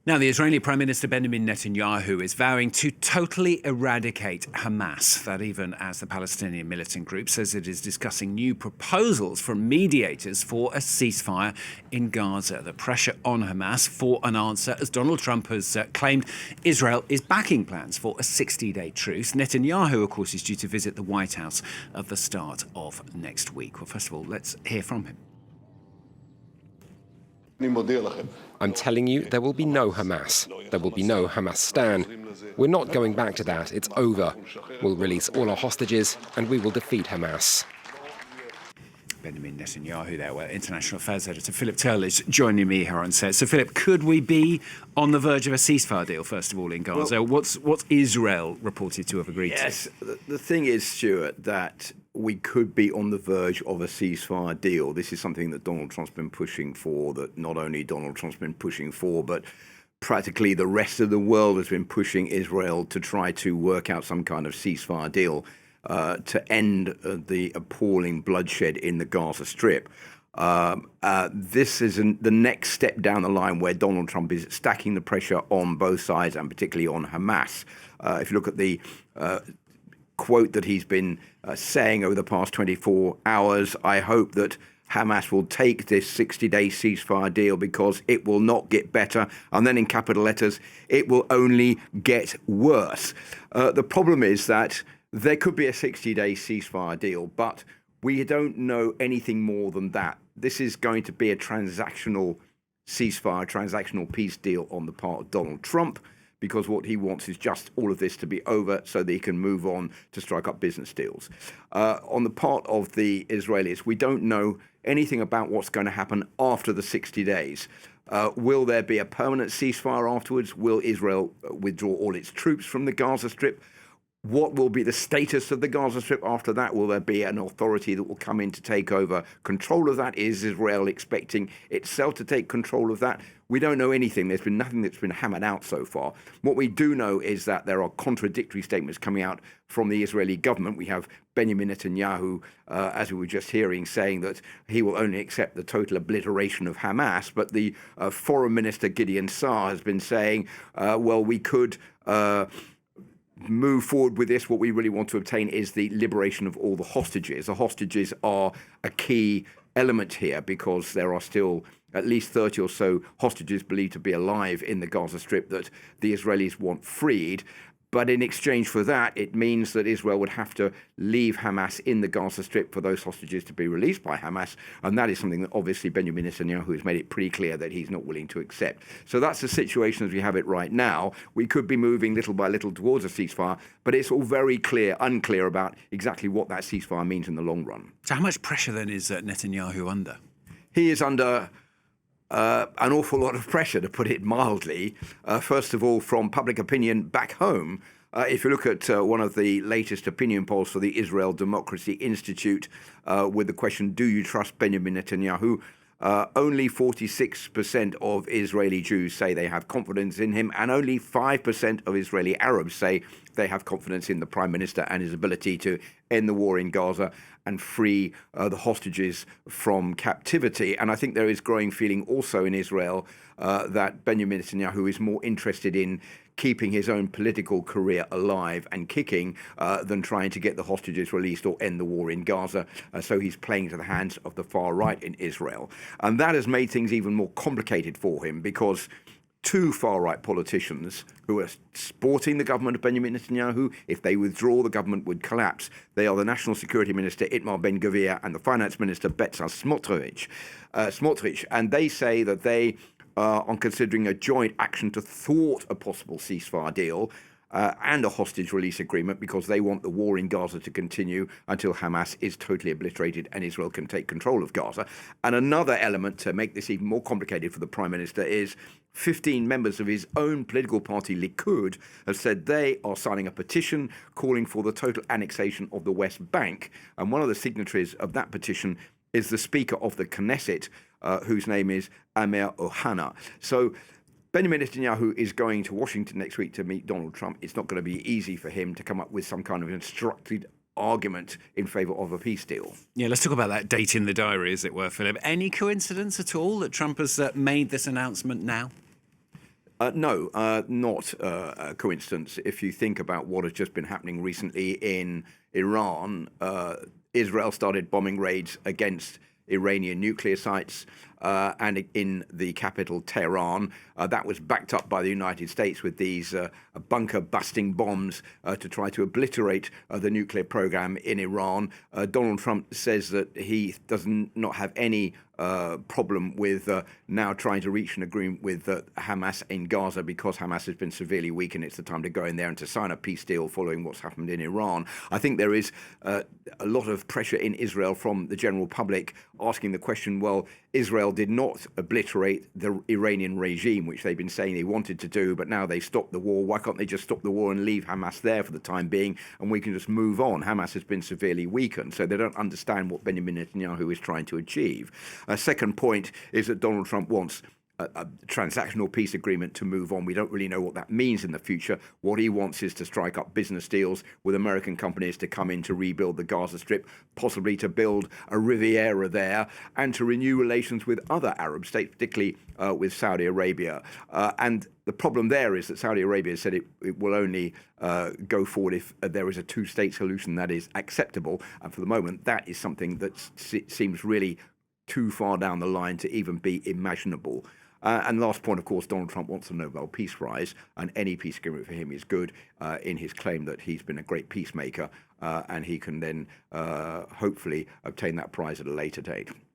Now, the Israeli Prime Minister Benjamin Netanyahu is vowing to totally eradicate Hamas. That even as the Palestinian militant group says it is discussing new proposals from mediators for a ceasefire in Gaza. The pressure on Hamas for an answer, as Donald Trump has claimed Israel is backing plans for a 60-day truce. Netanyahu, of course, is due to visit the White House at the start of next week. Well, first of all, let's hear from him. I'm telling you, there will be no Hamas. There will be no Hamas-Stan. We're not going back to that. It's over. We'll release all our hostages and we will defeat Hamas. Benjamin Netanyahu there, where International Affairs Editor Philip Turle is joining me here on set. So, Philip, could we be on the verge of a ceasefire deal, first of all, in Gaza? Well, what's Israel reported to have agreed to? Yes, the thing is, Stuart, that we could be on the verge of a ceasefire deal. This is something that Donald Trump's been pushing for, that not only Donald Trump's been pushing for, but practically the rest of the world has been pushing Israel to try to work out some kind of ceasefire deal to end the appalling bloodshed in the Gaza Strip. This is the next step down the line where Donald Trump is stacking the pressure on both sides and particularly on Hamas. If you look at the quote that he's been saying over the past 24 hours, I hope that Hamas will take this 60-day ceasefire deal because it will not get better. And then in capital letters, it will only get worse. The problem is that there could be a 60-day ceasefire deal, but we don't know anything more than that. This is going to be a transactional ceasefire, transactional peace deal on the part of Donald Trump, because what he wants is just all of this to be over so that he can move on to strike up business deals. On the part of the Israelis, we don't know anything about what's going to happen after the 60 days. Will there be a permanent ceasefire afterwards? Will Israel withdraw all its troops from the Gaza Strip? What will be the status of the Gaza Strip after that? Will there be an authority that will come in to take over control of that? Is Israel expecting itself to take control of that? We don't know anything. There's been nothing that's been hammered out so far. What we do know is that there are contradictory statements coming out from the Israeli government. We have Benjamin Netanyahu, as we were just hearing, saying that he will only accept the total obliteration of Hamas. But the Foreign Minister Gideon Saar has been saying, well, we could move forward with this. What we really want to obtain is the liberation of all the hostages. The hostages are a key element here because there are still at least 30 or so hostages believed to be alive in the Gaza Strip that the Israelis want freed. But in exchange for that, it means that Israel would have to leave Hamas in the Gaza Strip for those hostages to be released by Hamas. And that is something that obviously Benjamin Netanyahu has made it pretty clear that he's not willing to accept. So that's the situation as we have it right now. We could be moving little by little towards a ceasefire, but it's all very unclear about exactly what that ceasefire means in the long run. So how much pressure then is Netanyahu under? He is under an awful lot of pressure, to put it mildly. First of all, from public opinion back home. If you look at one of the latest opinion polls for the Israel Democracy Institute with the question, do you trust Benjamin Netanyahu? Only 46% of Israeli Jews say they have confidence in him, and only 5% of Israeli Arabs say they have confidence in the Prime Minister and his ability to end the war in Gaza and free the hostages from captivity. And I think there is growing feeling also in Israel that Benjamin Netanyahu is more interested in keeping his own political career alive and kicking than trying to get the hostages released or end the war in Gaza. So he's playing to the hands of the far right in Israel. And that has made things even more complicated for him because two far-right politicians who are supporting the government of Benjamin Netanyahu, if they withdraw, the government would collapse. They are the National Security Minister Itamar Ben-Gvir and the Finance Minister Bezalel Smotrich. And they say that they are considering a joint action to thwart a possible ceasefire deal and a hostage release agreement because they want the war in Gaza to continue until Hamas is totally obliterated and Israel can take control of Gaza. And another element to make this even more complicated for the Prime Minister is 15 members of his own political party, Likud, have said they are signing a petition calling for the total annexation of the West Bank. And one of the signatories of that petition is the Speaker of the Knesset, whose name is Amir Ohana. So Benjamin Netanyahu is going to Washington next week to meet Donald Trump. It's not going to be easy for him to come up with some kind of instructed argument in favour of a peace deal. Yeah, let's talk about that date in the diary, as it were, Philip. Any coincidence at all that Trump has made this announcement now? No, not a coincidence. If you think about what has just been happening recently in Iran, Israel started bombing raids against Iranian nuclear sites and in the capital, Tehran. That was backed up by the United States with these bunker-busting bombs to try to obliterate the nuclear program in Iran. Donald Trump says that he does not have any problem with now trying to reach an agreement with Hamas in Gaza because Hamas has been severely weakened. It's the time to go in there and to sign a peace deal following what's happened in Iran. I think there is a lot of pressure in Israel from the general public asking the question, well, Israel did not obliterate the Iranian regime, which they've been saying they wanted to do, but now they've stopped the war. Why can't they just stop the war and leave Hamas there for the time being, and we can just move on? Hamas has been severely weakened, so they don't understand what Benjamin Netanyahu is trying to achieve. A second point is that Donald Trump wants a transactional peace agreement to move on. We don't really know what that means in the future. What he wants is to strike up business deals with American companies to come in to rebuild the Gaza Strip, possibly to build a Riviera there, and to renew relations with other Arab states, particularly with Saudi Arabia. And the problem there is that Saudi Arabia said it will only go forward if there is a two-state solution that is acceptable. And for the moment, that is something that seems really too far down the line to even be imaginable. And last point, of course, Donald Trump wants the Nobel Peace Prize, and any peace agreement for him is good in his claim that he's been a great peacemaker, and he can then hopefully obtain that prize at a later date.